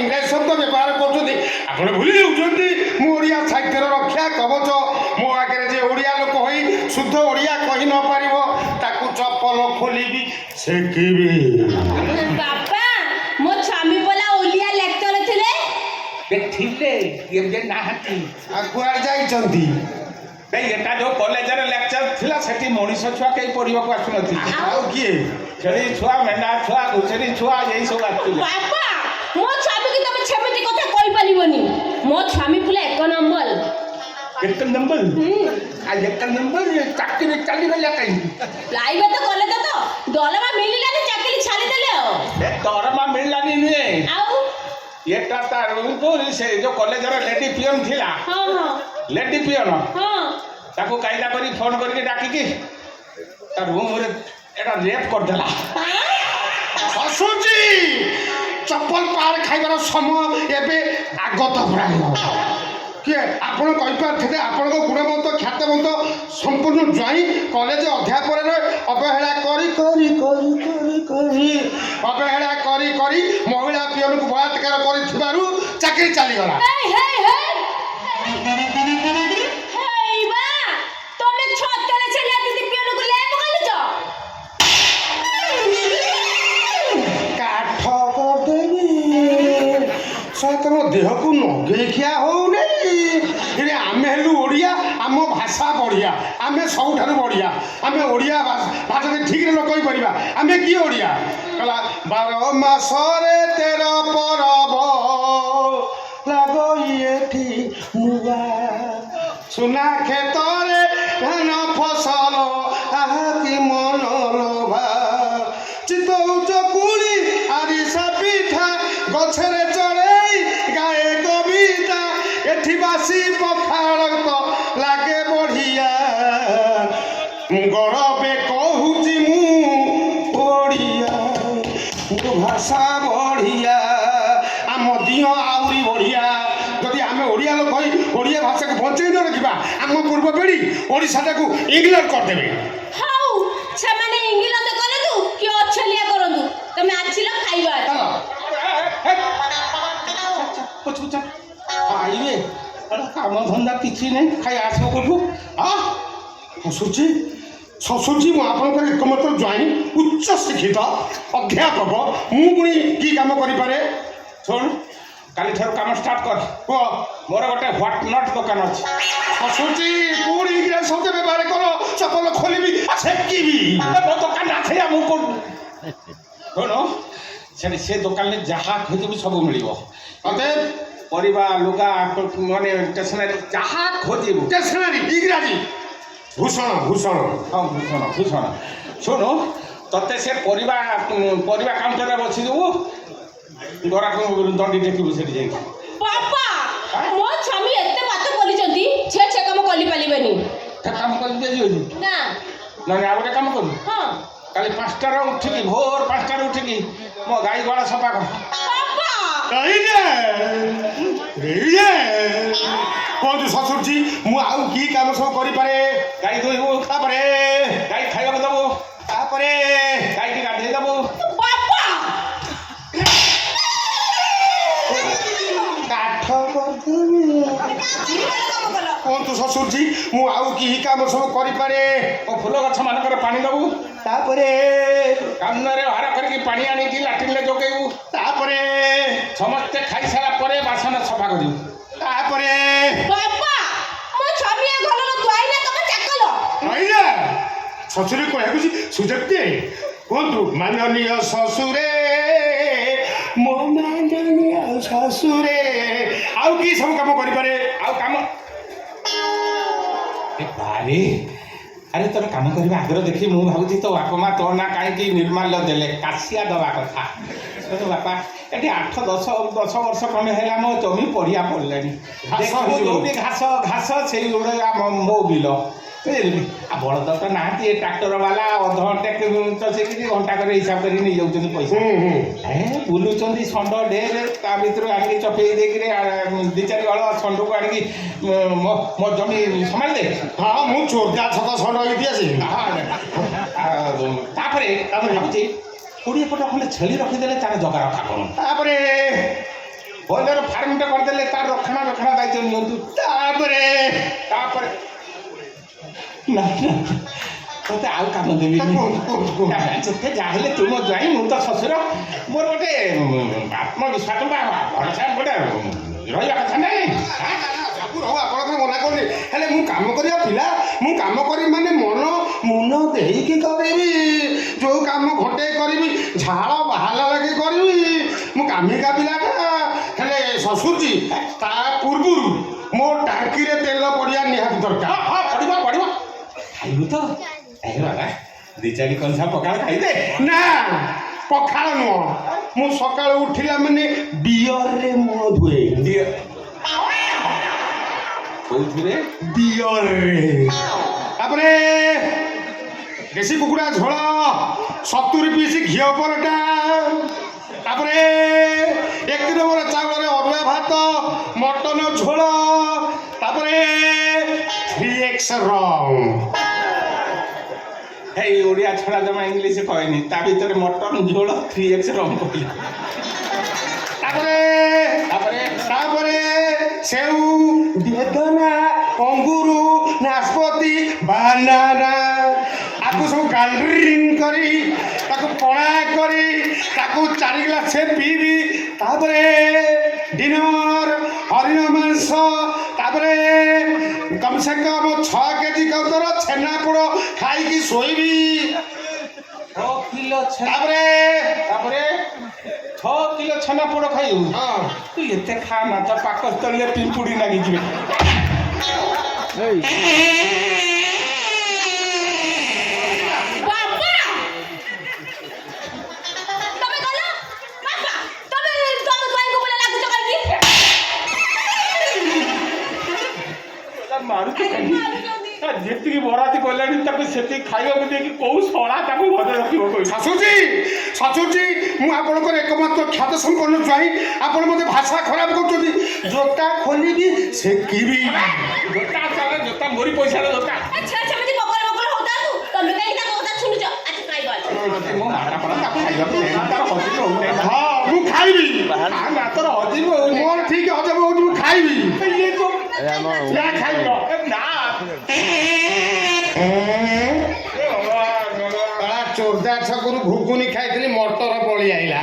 ଇଂରାଜୀ ଶବ୍ଦ ବ୍ୟବହାର କରୁଛନ୍ତି ଆପଣ ଭୁଲି ଯାଉଛନ୍ତି। ମୁଁ ଓଡ଼ିଆ ସାହିତ୍ୟର ରକ୍ଷା କବଚ। ମୋ ଆଗରେ ଯେ ଓଡ଼ିଆ ଲୋକ ହୋଇ ଶୁଦ୍ଧ ଓଡ଼ିଆ କହି ନ ପାରିବ ତାକୁ ଚପଲ ଖୋଲିବି ଛେକିବି। ବାପା ମୋ ସ୍ୱାମୀ ପଲା ଓଡ଼ିଆ ଲେକ୍ଚର ଥିଲେ। ଥିଲେ ଏବେ ନାହାନ୍ତି। ଆଉ କୁଆଡ଼େ ଯାଇଛନ୍ତି? ଏଟା ଯୋଉ କଲେଜରେ ଲେକ୍ଚର ଥିଲା ସେଠି ମଣିଷ ଛୁଆ କେହି ପଢିବାକୁ ଆସୁନଥିଲେ। ଆଉ କିଏ? ଛେଳି ଛୁଆ, ମେଣ୍ଢା ଛୁଆ, ଘୁଷୁରୀ ଛୁଆ ଏଇ ସବୁ ଆସୁଥିଲେ। ବାପା ମୋ ସ୍ୱାମୀକି ତମେ ସେମିତି କଥା କହିପାରିବନି। ମୋ ସ୍ୱାମୀ ପୁରା 1 ନମ୍ବର। 1 ନମ୍ବର? ଆଉ 1 ନମ୍ବର ଚାକିରି ଚାଲିଗଲା କାହିଁକି? ପ୍ରାଇଭେଟ କଲେଜ ତ ଦରମା ମିଳିଲାନି ଚାକିରି ଛାଡ଼ିଦେଲେ ଆଉ। ଦରମା ମିଳିଲାନି ନୁହେଁ, ଆଉ ଏଟା ତାର ସେ ଯୋଉ କଲେଜର ଲେଡି ପିଅନ ଥିଲା। ହଁ ହଁ ଲେଡି ପିଅନ ହଁ ତାକୁ କାଇଦା କରି ଫୋନ କରିକି ଡାକିକି ତା ରୁମରେ ଏଟା ରେପ୍ କରିଦେଲା। ଆସୁଛି ଚପଲ ପାର ଖାଇବାର ସମୟ ଏବେ ଆଗତ ପ୍ରାୟ। କିଏ ଆପଣ କହିପାରିଥିଲେ ଆପଣଙ୍କ ଗୁଣବନ୍ତ ଖ୍ୟାତବନ୍ତ ସମ୍ପୂର୍ଣ୍ଣ ଜ୍ୱାଇଁ କଲେଜ ଅଧ୍ୟାପନରେ ଅବହେଳା କରି କରି କରି କରି କରି ଅବହେଳା କରି କରି ମହିଳା ପିଅନକୁ ବଳାତ୍କାର କରିଥିବାରୁ ଚାକିରି ଚାଲିଗଲା। ହେଇବା ତମେ ଛତରେ ଛେଲିଆ ଦିଦି ପିଅନକୁ ଲେପ କଲୁଛ। କାଠ କରିଦେବି ତମ ଦେହକୁ ନଗେଇ ଖିଆ ହଉନି। ଆମେ ହେଲୁ ଓଡ଼ିଆ, ଆମ ଭାଷା ବଢ଼ିଆ, ଆମେ ସବୁଠାରୁ ବଢ଼ିଆ। ଆମେ ଓଡ଼ିଆ ଭାଷାରେ ଠିକରେ ନ କହିପାରିବା ଆମେ କିଏ ଓଡ଼ିଆ? କହିଲା 12 ମାସରେ 13 ପରବ ଲାଗଇ ଏଠି ନୂଆ ସୁନା କ୍ଷେତରେ ଧାନ ଫସଲ ଆହାକି ମନଲୋଭା ଚିତଉ ଚକୁଳି ଆରିସା ପିଠା ଗଛରେ ଚଢ଼େଇ ଗାଏ କବିତା ଏଠି ବାସି ପଖାଳ ତ ଲାଗେ ବଢ଼ିଆ ଗରବେ କହୁଛି ମୁଁ ଓଡ଼ିଆ ଭାଷା ବଢ଼ିଆ ଆମ ଦିହ ଆହୁରି ବଢ଼ିଆ। ଯଦି ଆମେ ଓଡ଼ିଆ ଲୋକ ହୋଇ ଓଡ଼ିଆ ଭାଷାକୁ ବଞ୍ଚେଇ ନ ରଖିବା ଆମ ପୂର୍ବ ପିଢ଼ି ଓଡ଼ିଶାଟାକୁ ଇଂଲଣ୍ଡ କରିଦେବେ। ହଉ ସେମାନେ ଇଂଲଣ୍ଡ କରନ୍ତୁ କି ଅଛଲିଆ କରନ୍ତୁ, ତମେ ଆସିଲ ଖାଇବା। ଖାଇବେ କାମ ଧନ୍ଦା କିଛି ନାହିଁ, ଖାଇ ଆସିବ କୋଠୁ? ହସୁଛି ଶଶୁଛି ମୁଁ ଆପଣଙ୍କର ଏକମାତ୍ର ଜ୍ୱାଇଁ, ଉଚ୍ଚ ଶିକ୍ଷିତ ଅଧ୍ୟାପକ, ମୁଁ ପୁଣି କି କାମ କରିପାରେ? ଶୁଣ କାଲିଠାରୁ କାମ ଷ୍ଟାର୍ଟ କର। କୁହ। ମୋର ଗୋଟେ ହ୍ୱାଟ ନଟ୍ ଦୋକାନ ଅଛି। ହସୁଛି ପୁଣି ଇଂରାଜୀ ଶବ୍ଦ ବ୍ୟବହାର କର, ଚପଲ ଖୋଲିବି ଛେକିବି। ମୋ ଦୋକାନ ଅଛି ମୁଁ କୋଉଠୁ? ଶୁଣ ସେଠି ସେ ଦୋକାନରେ ଯାହା ଖୋଜିବି ସବୁ ମିଳିବ। ମତେ ପରିବା ଲୁଗା ମାନେ ଷ୍ଟେସନାରୀ ଯାହା ଖୋଜିବୁ। ଷ୍ଟେସନାରୀ ଇଂରାଜୀ ଭୂଷଣ ଭୂଷଣ ହଁ ଭୂଷଣ ଭୂଷଣ। ଶୁଣୁ ତତେ ସେ ପରିବା କାଉଣ୍ଟରରେ ବସିଯିବୁ, ଗରାକୁ ଦଣ୍ଡି ଟେକିବୁ ସେଠି ଯାଇକି। ବାପା ମୋ ସ୍ୱାମୀ ଏତେ ପାଠ ପଢିଛନ୍ତି ସେ କାମ କରିପାରିବେନି। କାମ କରିପାରିବେନି ନା ନହେଲେ ଆଉ ଗୋଟେ କାମ କରୁ, ହଁ କାଲି 5ଟାରେ ଉଠିକି ଭୋର 5ଟାରେ ଉଠିକି ମୋ ଗାଈ ଗଳା ସଫା କର। କୁହନ୍ତୁ ଶ୍ୱଶୁରଜୀ ମୁଁ ଆଉ କି କାମ ସବୁ କରିପାରେ? ଗାଈ ଧୋଇବୁ, ତାପରେ ଗାଈ ଖାଇବାକୁ ଦବୁ, ତାପରେ ଗାଈକି ଗାଧେଇ ଦବୁ। କାଠ କରିଦେବି। କୁହନ୍ତୁ ଶ୍ୱଶୁରଜୀ ମୁଁ ଆଉ କି କାମ ସବୁ କରିପାରେ? ଓ ଫୁଲ ଗଛ ମାନଙ୍କରେ ପାଣି ଦବୁ, ତାପରେ କାନରେ ଭାର କରିକି ପାଣି ଆଣିକି ଲାଟ୍ରିନରେ ଯୋଗେଇବୁ, ତାପରେ ସମସ୍ତେ ଖାଇସାରିଲା ପରେ ବାସନ ସଫା କରିବୁ, ତାପରେ ଶ୍ୱଶୁର କହିବାକୁ ସୁଯୋଗ ଦିଏ। କୁହନ୍ତୁ ମାନନୀୟ ଶ୍ୱଶୁରେ ମୋ ମାନନୀୟ ଶ୍ୱଶୁରେ ଆଉ କି ସବୁ କାମ କରିପାରେ? ଆଉ କାମ ବାରେ ଆରେ ତୋର କାମ କରିବା ଆଗ୍ରହ ଦେଖି ମୁଁ ଭାବୁଛି ତୋ ବାପା ମା ତୋ ନା କାହିଁକି ନିର୍ମାଲ୍ୟ ଦେଲେ, କାଶିଆ ଦେବା କଥା। ବାପା ଏଠି 8-10 ବର୍ଷ ଖଣ୍ଡେ ହେଲା ମୋ ଜମି ପଡ଼ିଆ ପଡ଼ିଲାଣି। ଯୋଉଠି ଘାସ ସେଇ ଗୋଟେ ମୋ ବିଲ ବୁଝିଲି। ଆଉ ବଳଦ ତ ନାହାନ୍ତି, ଏ ଟ୍ରାକ୍ଟର ବାଲା ଅଧଘଣ୍ଟେ ଚଷିକି ଘଣ୍ଟା କରି ହିସାବ କରି ନେଇଯାଉଛନ୍ତି ପଇସା। ବୁଲୁଛନ୍ତି ଷଣ୍ଢ ଢେରେ, ତା ଭିତରୁ ଆଣିକି ଚପେଇ ଦେଇକିରି 2-4 ହଳ ଷଣ୍ଢକୁ ଆଣିକି ମୋ ଜମି ସମାଳି ଦେ। ହଁ ମୁଁ ଚୋରଦା ଛକ ଷଣ୍ଢ ହେଇକି ଆସି। ତାପରେ ଭାବୁଛି 20 ଫୁଟ ଖଣ୍ଡେ ଛେଳି ରଖିଦେଲେ ତାର ଜଗା ରଖା କଣ। ତାପରେ ବୋଲେର ଫାର୍ମଟେ କରିଦେଲେ ତାର ରକ୍ଷଣାବେକ୍ଷଣ ଦାୟିତ୍ୱ ନିଅନ୍ତୁ। ତାପରେ ନା ତତେ ଆଉ କାମ ଦେବି ଯେତେ ଯାହେଲେ ତୁ ମୋ ଜ୍ୱାଇଁ ମୁଁ ତ ଶ୍ୱଶୁର ମୋର ଗୋଟେ ଆତ୍ମବିଶ୍ୱାସ ବା ଭରସା ଗୋଟେ ରହିବା କଥା ନାହିଁ। ସବୁ ରହୁ ଆପଣଙ୍କର ମନା କରୁନି ହେଲେ ମୁଁ କାମ କରିବା ପିଲା ମୁଁ କାମ କରିବି ମାନେ ମୁନ ଦେଇକି କରିବି ଯୋଉ କାମ ଘଣ୍ଟେ କରିବି ଝାଳ ବାହାରିଲା ଲାଗି କରିବି ମୁଁ କାମିକା ପିଲାଟା ହେଲେ ଶ୍ୱଶୁରଜୀ ତା ପୂର୍ବରୁ ମୋ ଟାଙ୍କିରେ ତେଲ ପଡ଼ିବା ନିହାତି ଦରକାର। ହଁ ପଡ଼ିବ ଖାଇବୁ ତ ବାବା 2-4 କଂସା ପଖାଳ ଖାଇଦେ। ନା ପଖାଳ ନୁହଁ ମୁଁ ସକାଳୁ ଉଠିଲା ମାନେ ବିୟରରେ ମୁହଁ ଧୁଏ। କୋଉଥିରେ? ବିୟରରେ। ତାପରେ ଦେଶୀ କୁକୁଡ଼ା ଝୋଳ 70 ପିସ୍ ଘିଅ ପରଟା ତାପରେ 1 ନମ୍ବର ଚାଉଳରେ ଅରୁଆ ଭାତ ମଟନ ଝୋଳ ତାପରେ 3X ରମ୍। ଏଇ ଓଡ଼ିଆ ଛଡ଼ା ଜମା ଇଂଲିଶ କହେନି ତା ଭିତରେ ମଟନ ଝୋଳ 3X ରମ୍ କହିଲି। ତାପରେ ସେଉ ବେଦନା ଅଙ୍ଗୁରୁ ନାସପତି ବାନାନା ଆକୁ ସବୁ ଗ୍ରାଇଣ୍ଡିଂ କରି ତାକୁ ପଣା କରି ତାକୁ 4 ଗ୍ଲାସ୍ ପିଇବି। ତାପରେ ଡିନର ହରିଣ ମାଂସ ତାପରେ କମ୍ ସେ କମ୍ 6 କେଜି କଉତର ଛେନାପୋଡ଼ ଖାଇକି ଶୋଇବି। 6 କିଲୋ ତାପରେ 6 କିଲୋ ଛେନାପୋଡ଼ ଖାଇବୁ। ହଁ ତୁ ଏତେ ଖା ନା ତ ପାକସ୍ଥଳୀରେ ପିମ୍ପୁଡ଼ି ଲାଗିଯିବେ। ମାରୁଛି ଯେତିକି ବରାତି କଲେଣି ତାକୁ ସେତିକି ଖାଇବାକୁ ଦେଇକି କୋଉ ଶଳା ତାକୁ ଘରେ ରଖିବ କହିବି। ଶ୍ୱଶୁରଜୀ ମୁଁ ଆପଣଙ୍କର ଏକମାତ୍ର ଖ୍ୟାତ ସମ୍ପନ୍ନ ଜ୍ୱାଇଁ ଆପଣ ମୋତେ ଭାଷା ଖରାପ କରୁଛନ୍ତି। ଜୋତା ଖୋଲିବି ସେକିବି ଜୋତା ମୋରି ପଇସାର ଜୋତା ମୋ ମାଟା ପଡ଼ା ତାକୁ ଖାଇବାକୁ ତାର ହଜିବ ହଉନି। ହଁ ମୁଁ ଖାଇବି ତୋର ହଜିବ ହଉନି। ମୋର ଠିକ ହଜମ ହଉଛି ମୁଁ ଖାଇବି ନା ଖାଇବ ନା ଚୋରଦା ଛକରୁ ଘୁଗୁନି ଖାଇଥିଲି ମଟର ପଳେଇ ଆଇଲା।